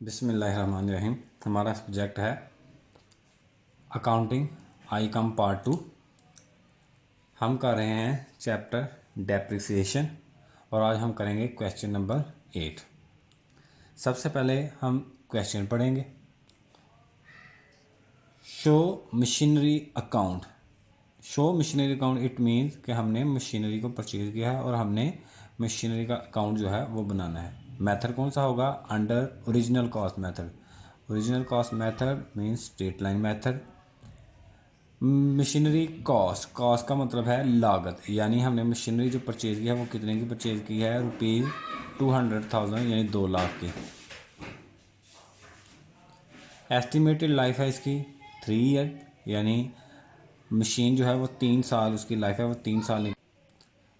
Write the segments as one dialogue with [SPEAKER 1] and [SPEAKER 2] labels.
[SPEAKER 1] बिस्मिल्लाहिर्रहमानिर्रहीम। हमारा सब्जेक्ट है अकाउंटिंग आई कम पार्ट 2। हम कर रहे हैं चैप्टर डेप्रिसिएशन और आज हम करेंगे क्वेश्चन नंबर 8। सबसे पहले हम क्वेश्चन पढ़ेंगे। Show machinery account. Show machinery account it means कि हमने मशीनरी को परचेज किया है और हमने मशीनरी का अकाउंट जो है वो बनाना है। मेथड कौन सा होगा? Under original cost method. Original cost method means straight line method. Machinery cost, cost का मतलब है लागत, यानी हमने मशीनरी जो परचेज की है वो कितने की परचेज की है? रुपीज़ 200,000 यानी 2 लाख की। एस्टिमेटेड लाइफ है इसकी 3 ईयर, यानी मशीन जो है वो 3 साल उसकी लाइफ है, वो 3 साल।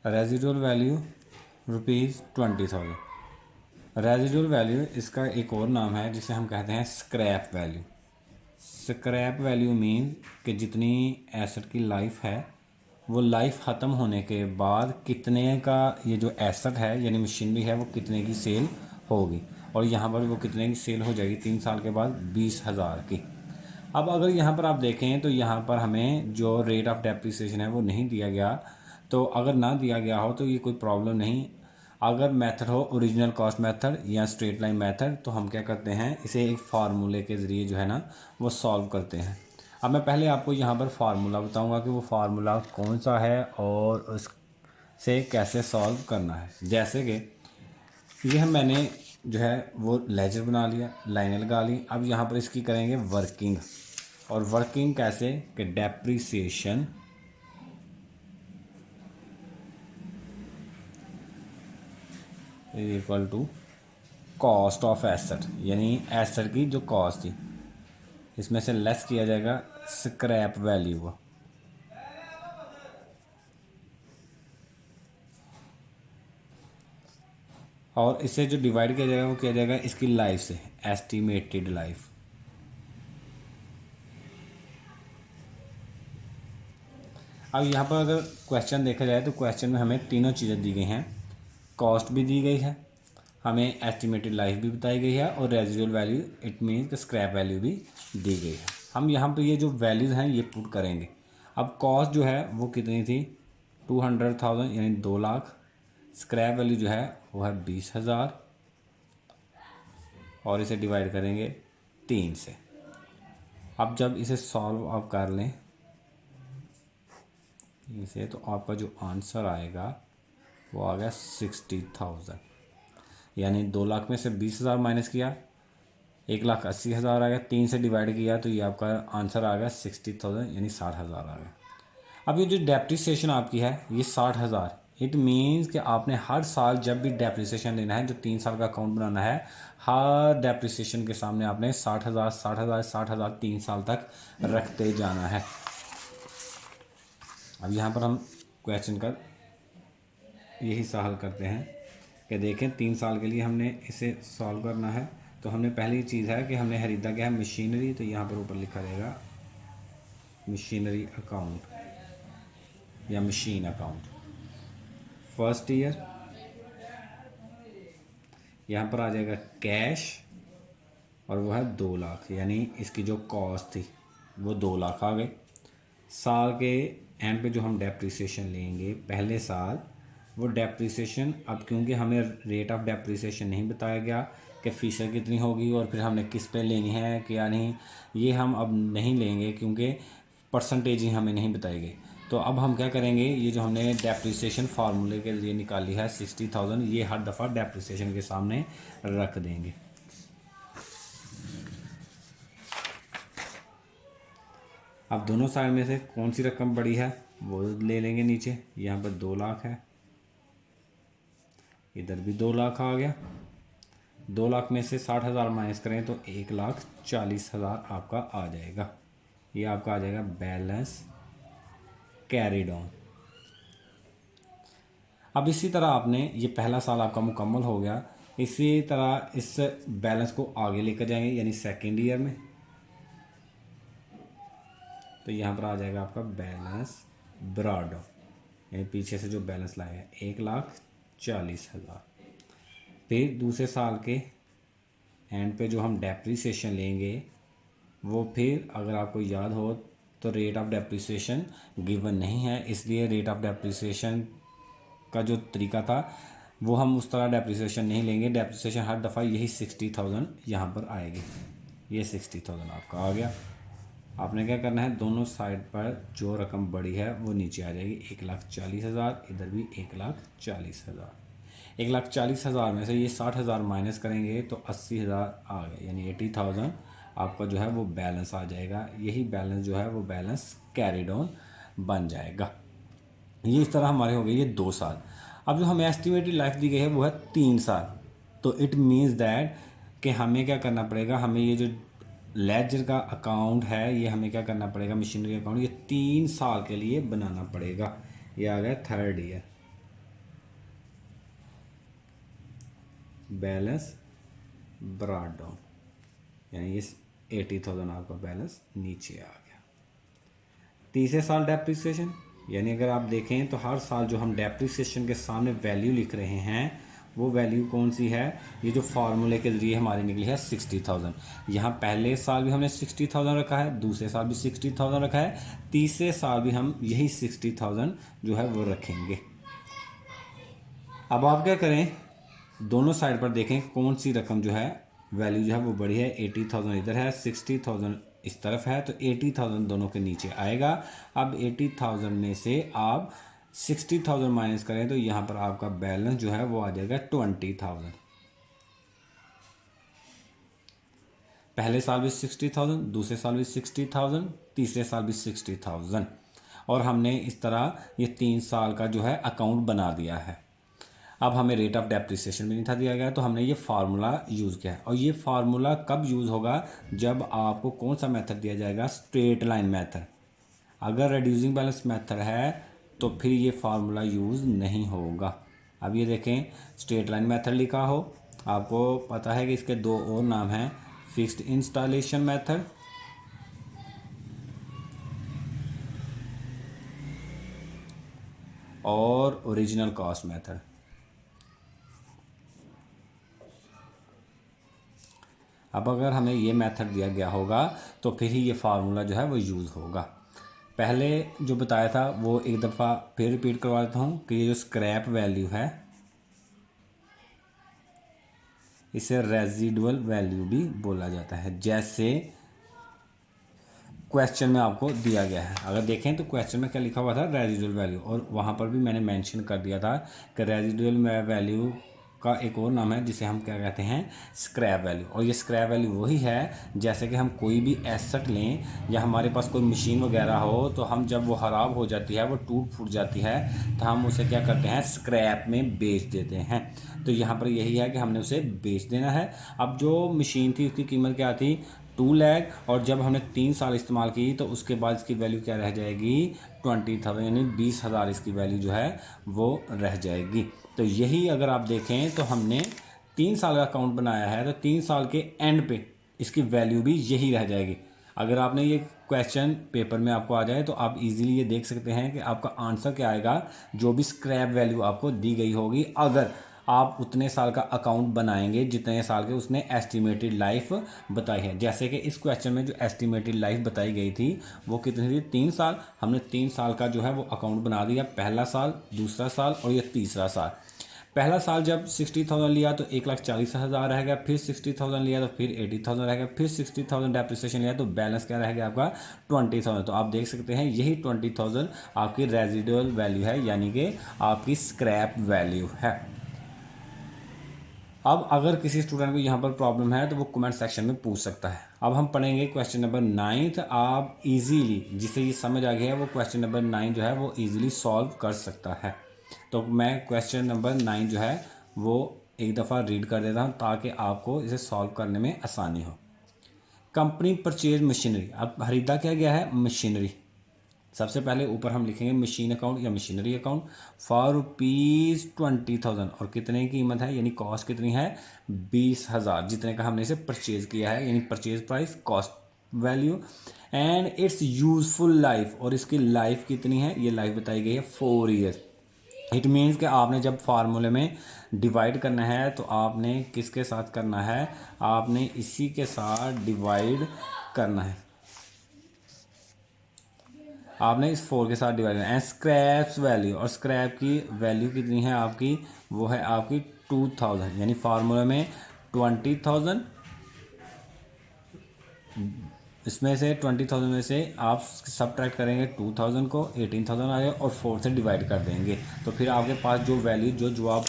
[SPEAKER 1] Residual value ₹20,000। रेजिडुअल वैल्यू इसका एक और नाम है जिसे हम कहते हैं scrap value. Scrap value mean कि जितनी एसेट की लाइफ है वो लाइफ ख़त्म होने के बाद कितने का ये जो एसेट है यानी मशीनरी है वो कितने की सेल होगी, और यहाँ पर वो कितने की सेल हो जाएगी 3 साल के बाद? 20,000 की। अब अगर यहाँ पर आप देखें तो यहाँ पर हमें जो रेट ऑफ डेप्रिसिएशन है वो नहीं दिया गया, तो अगर ना दिया गया हो तो ये कोई प्रॉब्लम नहीं। अगर मेथड हो ओरिजिनल कॉस्ट मेथड या स्ट्रेट लाइन मेथड तो हम क्या करते हैं, इसे एक फार्मूले के ज़रिए जो है ना वो सॉल्व करते हैं। अब मैं पहले आपको यहाँ पर फार्मूला बताऊँगा कि वो फार्मूला कौन सा है और उससे कैसे सॉल्व करना है। जैसे कि यह मैंने जो है वो लेजर बना लिया, लाइनें लगा ली। अब यहाँ पर इसकी करेंगे वर्किंग, और वर्किंग कैसे कि depreciation equal to cost of asset, यानी एसेट की जो कॉस्ट थी इसमें से लेस किया जाएगा स्क्रैप वैल्यू को। और इसे जो डिवाइड किया जाएगा वो किया जाएगा इसकी लाइफ से, एस्टिमेटेड लाइफ। अब यहाँ पर अगर क्वेश्चन देखा जाए तो क्वेश्चन में हमें तीनों चीज़ें दी गई हैं। कॉस्ट भी दी गई है, हमें एस्टिमेटेड लाइफ भी बताई गई है, और residual value it means scrap value भी दी गई है। हम यहाँ पर ये जो वैल्यूज़ हैं ये पुट करेंगे। अब कॉस्ट जो है वो कितनी थी? 200,000 यानी 2 लाख। स्क्रैप वैल्यू जो है वो है 20,000, और इसे डिवाइड करेंगे 3 से। अब जब इसे सॉल्व आप कर लें इसे, तो आपका जो आंसर आएगा वो आ गया 60,000, यानी 2 लाख में से 20,000 माइनस किया 1,80,000 आ गया। 3 से डिवाइड किया तो ये आपका आंसर आ गया 60,000 यानी 60,000 आ गया। अब ये जो डेप्रिसिएशन आपकी है ये 60,000, इट मीन्स कि आपने हर साल जब भी डेप्रिसिएशन लेना है, जो 3 साल का अकाउंट बनाना है, हर डेप्रिसिएशन के सामने आपने 60,000 60,000 60,000 3 साल तक रखते जाना है। अब यहाँ पर हम क्वेश्चन का ये हिस्सा हल करते हैं कि देखें 3 साल के लिए हमने इसे सॉल्व करना है। तो हमने पहली चीज़ है कि हमने खरीदा क्या है? मशीनरी। तो यहाँ पर ऊपर लिखा रहेगा मशीनरी अकाउंट या मशीन अकाउंट। फर्स्ट ईयर यहाँ पर आ जाएगा कैश, और वो है 2 लाख, यानी इसकी जो कॉस्ट थी वो 2 लाख आ गए। साल के एंड पे जो हम डेप्रिसिएशन लेंगे पहले साल, वो डेप्रिसिएशन, अब क्योंकि हमें रेट ऑफ डेप्रिसिएशन नहीं बताया गया कि फ़ीसद कितनी होगी और फिर हमने किस पे लेनी है क्या नहीं, ये हम अब नहीं लेंगे क्योंकि परसेंटेज ही हमें नहीं बताई गई। तो अब हम क्या करेंगे, ये जो हमने डेप्रिसिएशन फार्मूले के लिए निकाली है 60,000, ये हर दफ़ा डेप्रिसिएशन के सामने रख देंगे। अब दोनों साइड में से कौन सी रकम बड़ी है वो ले लेंगे नीचे। यहाँ पर 2 लाख है, इधर भी 2 लाख आ गया। 2 लाख में से 60,000 माइनस करें तो 1,40,000 आपका आ जाएगा। ये आपका आ जाएगा बैलेंस कैरिड ऑन। अब इसी तरह आपने ये पहला साल आपका मुकम्मल हो गया, इसी तरह इस बैलेंस को आगे लेकर जाएंगे यानी सेकेंड ईयर में। तो यहाँ पर आ जाएगा आपका बैलेंस ब्रॉड ऑफ, यानी पीछे से जो बैलेंस लाया है 1,40,000। फिर दूसरे साल के एंड पे जो हम डेप्रिसिएशन लेंगे वो फिर अगर आपको याद हो तो रेट ऑफ डेप्रिसिएशन गिवन नहीं है, इसलिए रेट ऑफ डेप्रिसिएशन का जो तरीका था वो हम उस तरह डेप्रिसिएशन नहीं लेंगे। डेप्रिसिएशन हर दफ़ा यही 60,000 यहाँ पर आएगी। ये 60,000 आपका आ गया। आपने क्या करना है, दोनों साइड पर जो रकम बड़ी है वो नीचे आ जाएगी। 1,40,000, इधर भी 1,40,000। 1,40,000 में से ये 60,000 माइनस करेंगे तो 80,000 आ गए, यानी 80,000 आपका जो है वो बैलेंस आ जाएगा। यही बैलेंस जो है वो बैलेंस कैरिड ऑन बन जाएगा। ये इस तरह हमारे हो गए ये 2 साल। अब जो हमें एस्टिमेटेड लाइफ दी गई है वो है 3 साल। तो इट मीन्स दैट कि हमें क्या करना पड़ेगा, हमें ये जो लेजर का अकाउंट है ये हमें क्या करना पड़ेगा, मशीनरी अकाउंट ये 3 साल के लिए बनाना पड़ेगा। ये आ गया 3rd year. Balance brought down, यानी ये 80,000 आपका बैलेंस नीचे आ गया। तीसरे साल डेप्रिसिएशन, यानी अगर आप देखें तो हर साल जो हम डेप्रिसिएशन के सामने वैल्यू लिख रहे हैं वो वैल्यू कौन सी है, ये जो फार्मूले के ज़रिए हमारी निकली है 60,000। यहाँ पहले साल भी हमने 60,000 रखा है, दूसरे साल भी 60,000 रखा है, तीसरे साल भी हम यही 60,000 जो है वो रखेंगे। अब आप क्या करें, दोनों साइड पर देखें कौन सी रकम जो है वैल्यू जो है वो बड़ी है। 80,000 इधर है, 60,000 इस तरफ है, तो 80,000 दोनों के नीचे आएगा। अब 80,000 में से आप 60,000 माइनस करें तो यहाँ पर आपका बैलेंस जो है वो आ जाएगा 20,000। पहले साल भी 60,000, दूसरे साल भी 60,000, तीसरे साल भी 60,000, और हमने इस तरह ये 3 साल का जो है अकाउंट बना दिया है। अब हमें रेट ऑफ डेप्रिसिएशन भी नहीं था दिया गया, तो हमने ये फार्मूला यूज़ किया है। और ये फार्मूला कब यूज़ होगा, जब आपको कौन सा मेथड दिया जाएगा, स्ट्रेट लाइन मेथड। अगर रिड्यूसिंग बैलेंस मेथड है तो फिर ये फार्मूला यूज़ नहीं होगा। अब ये देखें, स्ट्रेट लाइन मेथड लिखा हो, आपको पता है कि इसके 2 और नाम हैं, फिक्स्ड इंस्टॉलेशन मेथड और ओरिजिनल कॉस्ट मेथड। अब अगर हमें ये मेथड दिया गया होगा तो फिर ही ये फार्मूला जो है वो यूज़ होगा। पहले जो बताया था वो एक दफ़ा फिर रिपीट करवा देता हूँ कि ये जो स्क्रैप वैल्यू है इसे रेजिडुअल वैल्यू भी बोला जाता है, जैसे क्वेश्चन में आपको दिया गया है। अगर देखें तो क्वेश्चन में क्या लिखा हुआ था, रेजिडुअल वैल्यू, और वहाँ पर भी मैंने मेंशन कर दिया था कि रेजिडुअल वैल्यू का एक और नाम है जिसे हम क्या कहते हैं, स्क्रैप वैल्यू। और ये स्क्रैप वैल्यू वही है जैसे कि हम कोई भी एसेट लें या हमारे पास कोई मशीन वगैरह हो, तो हम जब वो ख़राब हो जाती है, वो टूट फूट जाती है, तो हम उसे क्या करते हैं, स्क्रैप में बेच देते हैं। तो यहाँ पर यही है कि हमने उसे बेच देना है। अब जो मशीन थी उसकी कीमत क्या थी, 2 लाख, और जब हमने 3 साल इस्तेमाल की तो उसके बाद इसकी वैल्यू क्या रह जाएगी, 20,000, यानी 20,000 इसकी वैल्यू जो है वो रह जाएगी। तो यही अगर आप देखें तो हमने 3 साल का अकाउंट बनाया है, तो 3 साल के एंड पे इसकी वैल्यू भी यही रह जाएगी। अगर आपने ये क्वेश्चन पेपर में आपको आ जाए तो आप इजीली ये देख सकते हैं कि आपका आंसर क्या आएगा, जो भी स्क्रैप वैल्यू आपको दी गई होगी, अगर आप उतने साल का अकाउंट बनाएंगे जितने साल के उसने एस्टिमेटेड लाइफ बताई है। जैसे कि इस क्वेश्चन में जो एस्टिमेटेड लाइफ बताई गई थी वो कितनी थी, 3 साल। हमने 3 साल का जो है वो अकाउंट बना दिया, पहला साल, दूसरा साल और ये तीसरा साल। पहला साल जब 60,000 लिया तो 1,40,000 रह गया, फिर 60,000 लिया तो फिर 80,000 रह गया, फिर 60,000 डेप्रिसिएशन लिया तो बैलेंस क्या रह गया आपका, 20,000। तो आप देख सकते हैं यही 20,000 आपकी रेजिडुअल वैल्यू है, यानी कि आपकी स्क्रैप वैल्यू है। अब अगर किसी स्टूडेंट को यहाँ पर प्रॉब्लम है तो वो कमेंट सेक्शन में पूछ सकता है। अब हम पढ़ेंगे क्वेश्चन नंबर 9। आप इजीली, जिसे ये समझ आ गया है वो क्वेश्चन नंबर 9 जो है वो इजीली सॉल्व कर सकता है। तो मैं क्वेश्चन नंबर 9 जो है वो एक दफ़ा रीड कर देता हूँ ताकि आपको इसे सॉल्व करने में आसानी हो। कंपनी परचेज मशीनरी, अब खरीदा क्या गया है, मशीनरी। सबसे पहले ऊपर हम लिखेंगे मशीन अकाउंट या मशीनरी अकाउंट फॉर ₹20,000, और कितने की कीमत है, यानी कॉस्ट कितनी है, 20,000, जितने का हमने इसे परचेज किया है, यानी purchase price, cost value, and it's useful life, और इसकी लाइफ कितनी है, ये लाइफ बताई गई है 4 ईयर। इट मीन्स कि आपने जब फार्मूले में डिवाइड करना है तो आपने किसके साथ करना है, आपने इसी के साथ डिवाइड करना है, आपने इस 4 के साथ डिवाइड करना है। एंड स्क्रैप्स वैल्यू, और स्क्रैप की वैल्यू कितनी है आपकी, वो है आपकी 2000, यानी फार्मूला में 20,000, इसमें से 20,000 में से आप सब्ट्रैक्ट करेंगे 2000 को, 18,000 आएगा और 4 से डिवाइड कर देंगे, तो फिर आपके पास जो वैल्यू, जो जवाब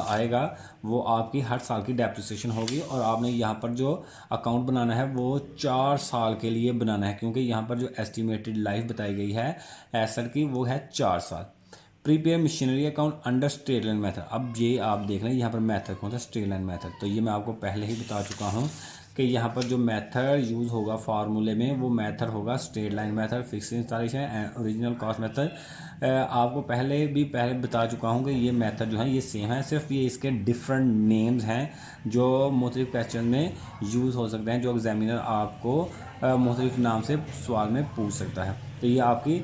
[SPEAKER 1] आएगा वो आपकी हर साल की डेप्रिसिएशन होगी। और आपने यहाँ पर जो अकाउंट बनाना है वो 4 साल के लिए बनाना है, क्योंकि यहाँ पर जो एस्टिमेटेड लाइफ बताई गई है एसेट की वो है 4 साल। Prepare machinery account under straight line method, अब ये आप देख लें यहाँ पर मेथड कौन सा, स्ट्रेट लाइन मेथड। तो ये मैं आपको पहले ही बता चुका हूँ कि यहाँ पर जो मेथड यूज़ होगा फार्मूले में वो मेथड होगा straight line method, fix installation and original cost method. आपको पहले बता चुका हूँ कि ये मेथड जो है ये सेम है, सिर्फ ये इसके डिफरेंट नेम्स हैं जो मुख्तलिफ क्वेश्चन में यूज़ हो सकते हैं, जो एग्जामिनर आपको मुख्तलिफ नाम से सवाल में पूछ सकता है। तो ये आपकी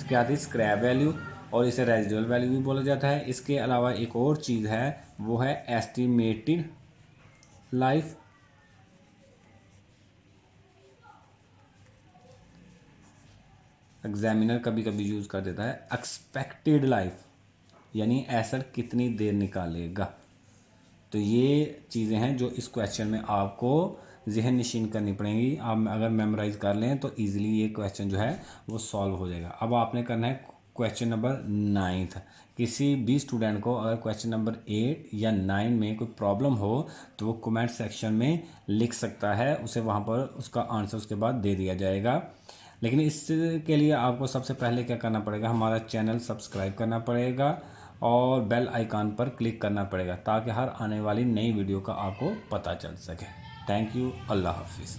[SPEAKER 1] क्या थी, स्क्रैप वैल्यू, और इसे रेजिडुअल वैल्यू भी बोला जाता है। इसके अलावा एक और चीज़ है वो है एस्टिमेटेड लाइफ, एग्जामिनर कभी कभी यूज़ कर देता है एक्सपेक्टेड लाइफ, यानी एसेट कितनी देर निकालेगा। तो ये चीज़ें हैं जो इस क्वेश्चन में आपको जहन नशीन करनी पड़ेंगी। आप अगर मेमोराइज कर लें तो इजीली ये क्वेश्चन जो है वो सॉल्व हो जाएगा। अब आपने करना है क्वेश्चन नंबर 9। किसी भी स्टूडेंट को अगर क्वेश्चन नंबर 8 या 9 में कोई प्रॉब्लम हो तो वो कमेंट सेक्शन में लिख सकता है, उसे वहाँ पर उसका आंसर उसके बाद दे दिया जाएगा। लेकिन इसके लिए आपको सबसे पहले क्या करना पड़ेगा, हमारा चैनल सब्सक्राइब करना पड़ेगा और बेल आइकन पर क्लिक करना पड़ेगा, ताकि हर आने वाली नई वीडियो का आपको पता चल सके। थैंक यू, अल्लाह हाफिज़।